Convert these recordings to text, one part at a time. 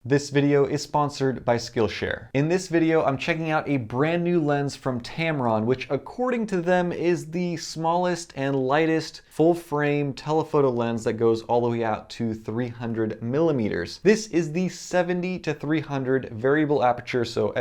This video is sponsored by Skillshare. In this video, I'm checking out a brand new lens from Tamron, which according to them is the smallest and lightest full-frame telephoto lens that goes all the way out to 300 millimeters. This is the 70-300 variable aperture, so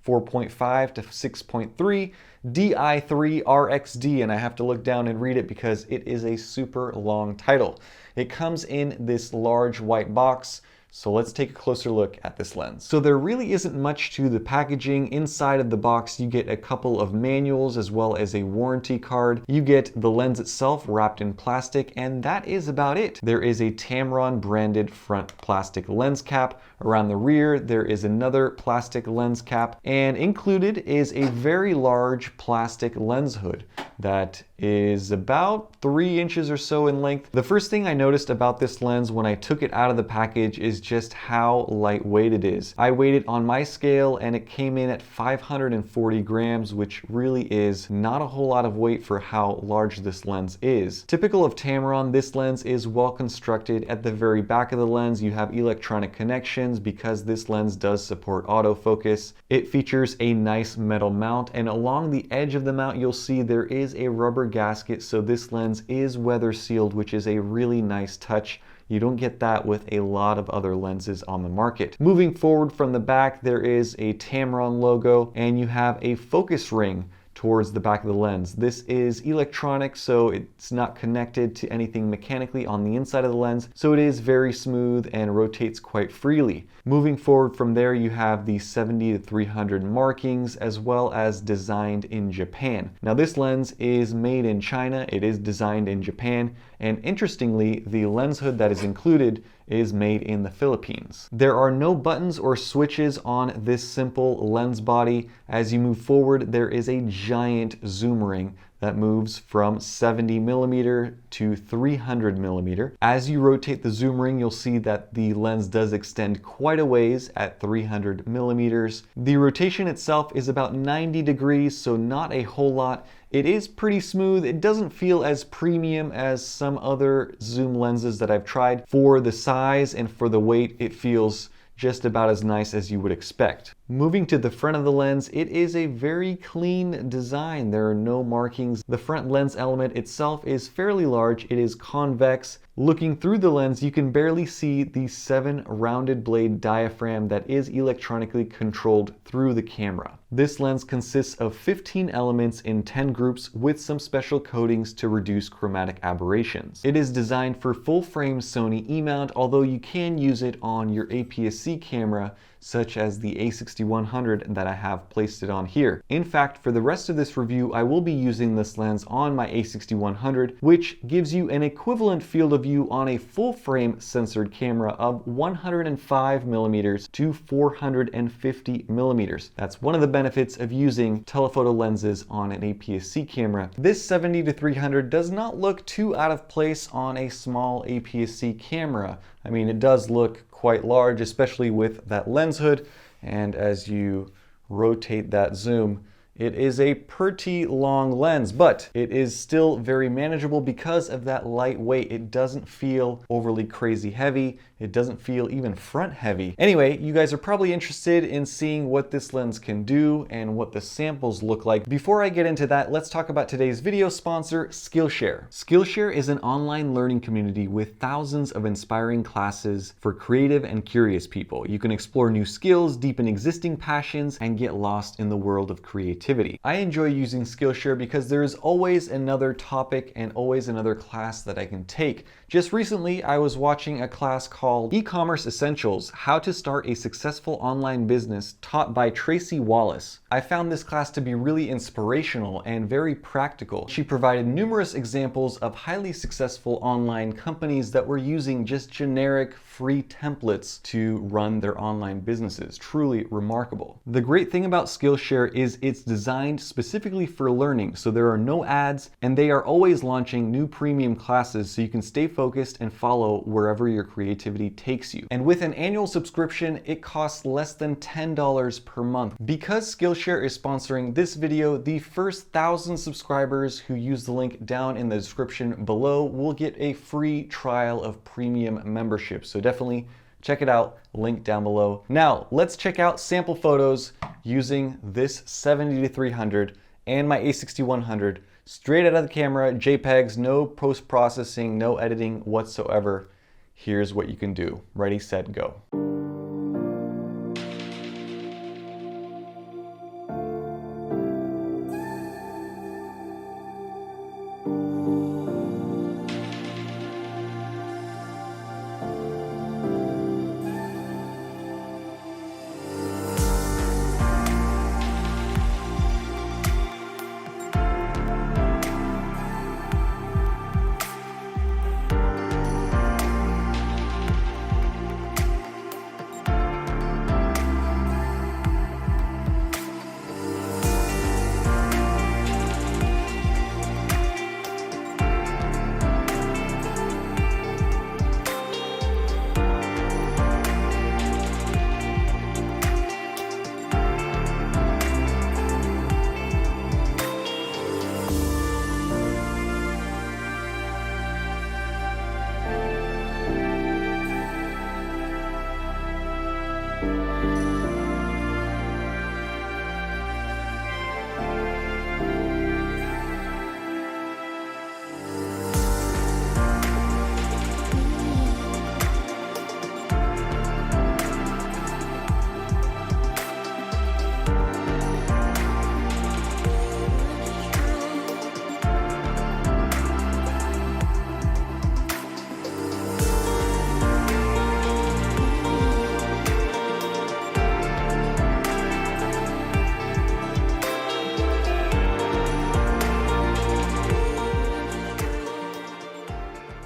f4.5 to 6.3 III RXD, and I have to look down and read it because it is a super long title. It comes in this large white box. So let's take a closer look at this lens. So there really isn't much to the packaging. Inside of the box, you get a couple of manuals as well as a warranty card. You get the lens itself wrapped in plastic, and that is about it. There is a Tamron branded front plastic lens cap. Around the rear, there is another plastic lens cap, and included is a very large plastic lens hood that is about 3 inches or so in length. The first thing I noticed about this lens when I took it out of the package is just how lightweight it is. I weighed it on my scale and it came in at 540 grams, which really is not a whole lot of weight for how large this lens is. Typical of Tamron, this lens is well constructed. At the very back of the lens, you have electronic connections because this lens does support autofocus. It features a nice metal mount, and along the edge of the mount, you'll see there is a rubber gasket, so this lens is weather sealed, which is a really nice touch. You don't get that with a lot of other lenses on the market. Moving forward from the back, there is a Tamron logo, and you have a focus ring towards the back of the lens. This is electronic, so it's not connected to anything mechanically on the inside of the lens, so it is very smooth and rotates quite freely. Moving forward from there, you have the 70-300 markings as well as designed in Japan. Now this lens is made in China, it is designed in Japan, and interestingly, the lens hood that is included is made in the Philippines. There are no buttons or switches on this simple lens body. As you move forward, there is a giant zoom ring that moves from 70mm to 300mm. As you rotate the zoom ring, you'll see that the lens does extend quite a ways at 300mm. The rotation itself is about 90 degrees, so not a whole lot. It is pretty smooth. It doesn't feel as premium as some other zoom lenses that I've tried. For the size and for the weight, it feels just about as nice as you would expect. Moving to the front of the lens, it is a very clean design. There are no markings. The front lens element itself is fairly large. It is convex. Looking through the lens, you can barely see the 7 rounded blade diaphragm that is electronically controlled through the camera. This lens consists of 15 elements in 10 groups with some special coatings to reduce chromatic aberrations. It is designed for full-frame Sony E-mount, although you can use it on your APS-C camera, such as the A6100 that I have placed it on here. In fact, for the rest of this review, I will be using this lens on my A6100, which gives you an equivalent field of view on a full-frame censored camera of 105mm to 450mm. That's one of the benefits of using telephoto lenses on an APS-C camera. This 70-300 does not look too out of place on a small APS-C camera. I mean, it does look quite large, especially with that lens hood, and as you rotate that zoom, it is a pretty long lens, but it is still very manageable because of that light weight. It doesn't feel overly crazy heavy. It doesn't feel even front heavy. Anyway, you guys are probably interested in seeing what this lens can do and what the samples look like. Before I get into that, let's talk about today's video sponsor, Skillshare. Skillshare is an online learning community with thousands of inspiring classes for creative and curious people. You can explore new skills, deepen existing passions, and get lost in the world of creativity. I enjoy using Skillshare because there is always another topic and always another class that I can take. Just recently, I was watching a class called E-commerce Essentials: How to Start a Successful Online Business, taught by Tracy Wallace. I found this class to be really inspirational and very practical. She provided numerous examples of highly successful online companies that were using just generic free templates to run their online businesses. Truly remarkable. The great thing about Skillshare is it's designed specifically for learning, so there are no ads, and they are always launching new premium classes so you can stay focused and follow wherever your creativity takes you. And with an annual subscription, it costs less than $10 per month. Because Skillshare is sponsoring this video, the first 1,000 subscribers who use the link down in the description below will get a free trial of premium membership. So definitely Check it out, link down below. Now, let's check out sample photos using this 70-300 and my A6100 straight out of the camera, JPEGs, no post-processing, no editing whatsoever. Here's what you can do. Ready, set, go.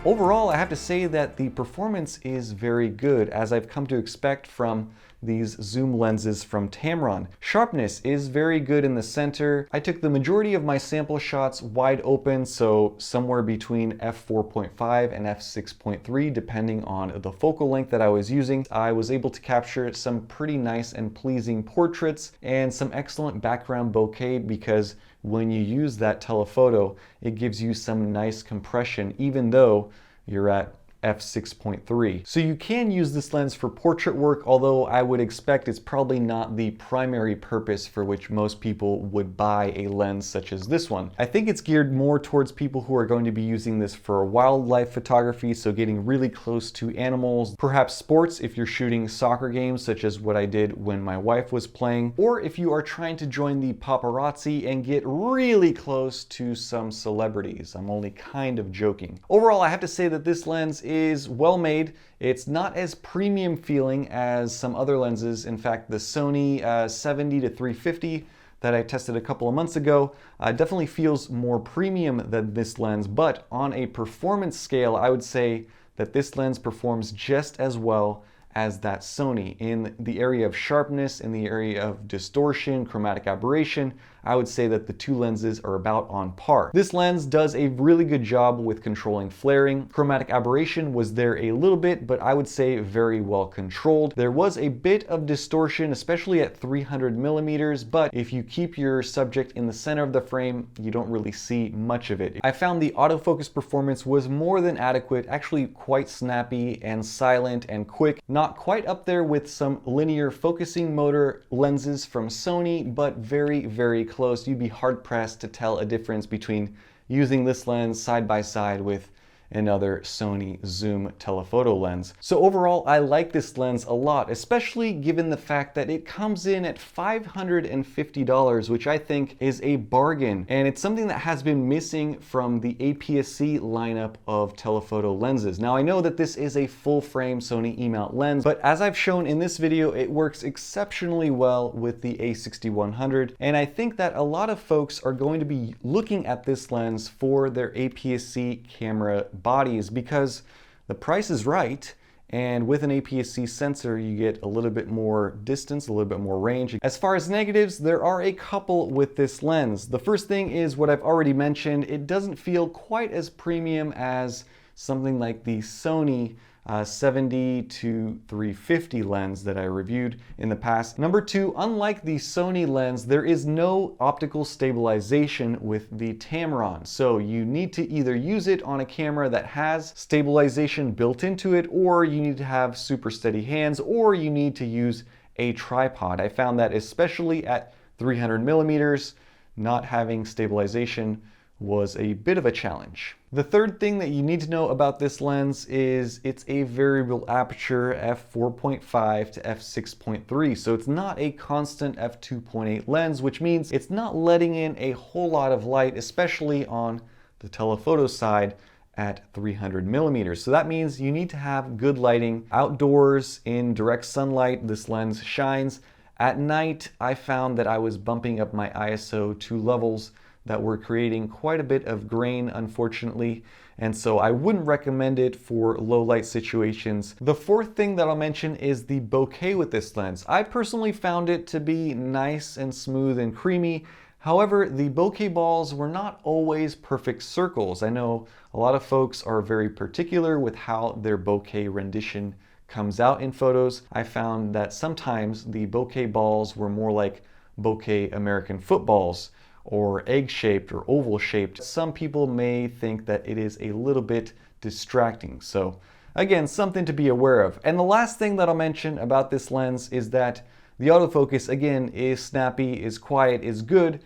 Overall, I have to say that the performance is very good, as I've come to expect from these zoom lenses from Tamron. Sharpness is very good in the center. I took the majority of my sample shots wide open, so somewhere between f4.5 and f6.3, depending on the focal length that I was using. I was able to capture some pretty nice and pleasing portraits and some excellent background bokeh, because when you use that telephoto, it gives you some nice compression, even though you're at f6.3. So you can use this lens for portrait work, although I would expect it's probably not the primary purpose for which most people would buy a lens such as this one. I think it's geared more towards people who are going to be using this for wildlife photography, so getting really close to animals, perhaps sports if you're shooting soccer games, such as what I did when my wife was playing, or if you are trying to join the paparazzi and get really close to some celebrities. I'm only kind of joking. Overall, I have to say that this lens is well made. It's not as premium feeling as some other lenses. In fact, the Sony 70-350 that I tested a couple of months ago definitely feels more premium than this lens, but on a performance scale, I would say that this lens performs just as well as that Sony. In the area of sharpness, in the area of distortion, chromatic aberration, I would say that the two lenses are about on par. This lens does a really good job with controlling flaring. Chromatic aberration was there a little bit, but I would say very well controlled. There was a bit of distortion, especially at 300mm, but if you keep your subject in the center of the frame, you don't really see much of it. I found the autofocus performance was more than adequate, actually quite snappy and silent and quick. Not quite up there with some linear focusing motor lenses from Sony, but very, very close. You'd be hard pressed to tell a difference between using this lens side by side with another Sony zoom telephoto lens. So overall, I like this lens a lot, especially given the fact that it comes in at $550, which I think is a bargain. And it's something that has been missing from the APS-C lineup of telephoto lenses. Now, I know that this is a full frame Sony E-mount lens, but as I've shown in this video, it works exceptionally well with the A6100. And I think that a lot of folks are going to be looking at this lens for their APS-C camera bodies, because the price is right, and with an APS-C sensor you get a little bit more distance, a little bit more range. As far as negatives, there are a couple with this lens. The first thing is what I've already mentioned. It doesn't feel quite as premium as something like the Sony 70-350 lens that I reviewed in the past. Number two, unlike the Sony lens, there is no optical stabilization with the Tamron. So you need to either use it on a camera that has stabilization built into it, or you need to have super steady hands, or you need to use a tripod. I found that especially at 300 millimeters, not having stabilization was a bit of a challenge. The third thing that you need to know about this lens is it's a variable aperture f4.5 to f6.3, so it's not a constant f2.8 lens, which means it's not letting in a whole lot of light, especially on the telephoto side at 300 millimeters. So that means you need to have good lighting. Outdoors in direct sunlight, this lens shines. At night, I found that I was bumping up my ISO to levels that were creating quite a bit of grain, unfortunately, and so I wouldn't recommend it for low light situations. The fourth thing that I'll mention is the bokeh with this lens. I personally found it to be nice and smooth and creamy. However, the bokeh balls were not always perfect circles. I know a lot of folks are very particular with how their bokeh rendition comes out in photos. I found that sometimes the bokeh balls were more like bokeh American footballs, or egg-shaped or oval-shaped. Some people may think that it is a little bit distracting. So again, something to be aware of. And the last thing that I'll mention about this lens is that the autofocus, again, is snappy, is quiet, is good,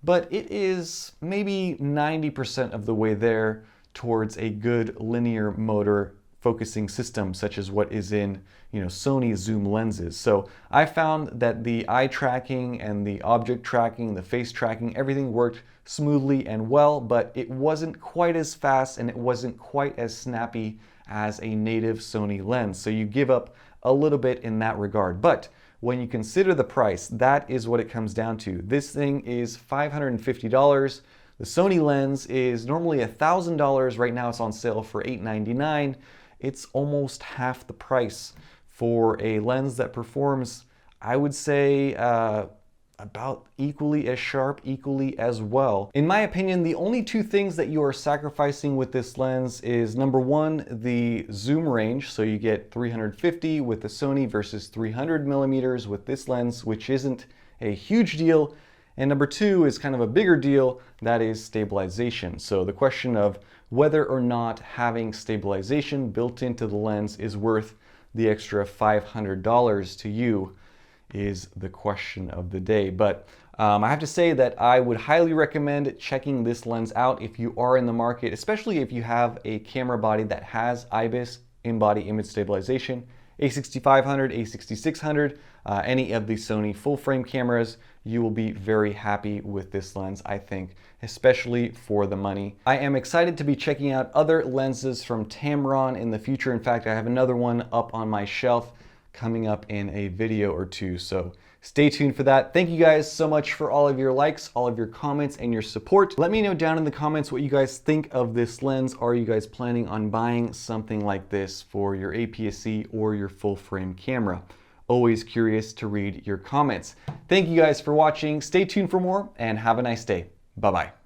but it is maybe 90% of the way there towards a good linear motor focusing system, such as what is in Sony zoom lenses. So I found that the eye tracking and the object tracking, the face tracking, everything worked smoothly and well, but it wasn't quite as fast and it wasn't quite as snappy as a native Sony lens. So you give up a little bit in that regard. But when you consider the price, that is what it comes down to. This thing is $550. The Sony lens is normally $1,000. Right now it's on sale for $899. It's almost half the price for a lens that performs, I would say, about equally as sharp, equally as well. In my opinion, the only two things that you are sacrificing with this lens is, number one, the zoom range. So you get 350 with the Sony versus 300 millimeters with this lens, which isn't a huge deal. And number two is kind of a bigger deal, that is stabilization. So the question of whether or not having stabilization built into the lens is worth the extra $500 to you is the question of the day. But I have to say that I would highly recommend checking this lens out if you are in the market, especially if you have a camera body that has IBIS, in-body image stabilization. A6500, A6600, any of the Sony full-frame cameras, you will be very happy with this lens, I think, especially for the money. I am excited to be checking out other lenses from Tamron in the future. In fact, I have another one up on my shelf coming up in a video or two, so stay tuned for that. Thank you guys so much for all of your likes, all of your comments, and your support. Let me know down in the comments what you guys think of this lens. Are you guys planning on buying something like this for your APS-C or your full-frame camera? Always curious to read your comments. Thank you guys for watching. Stay tuned for more and have a nice day. Bye-bye.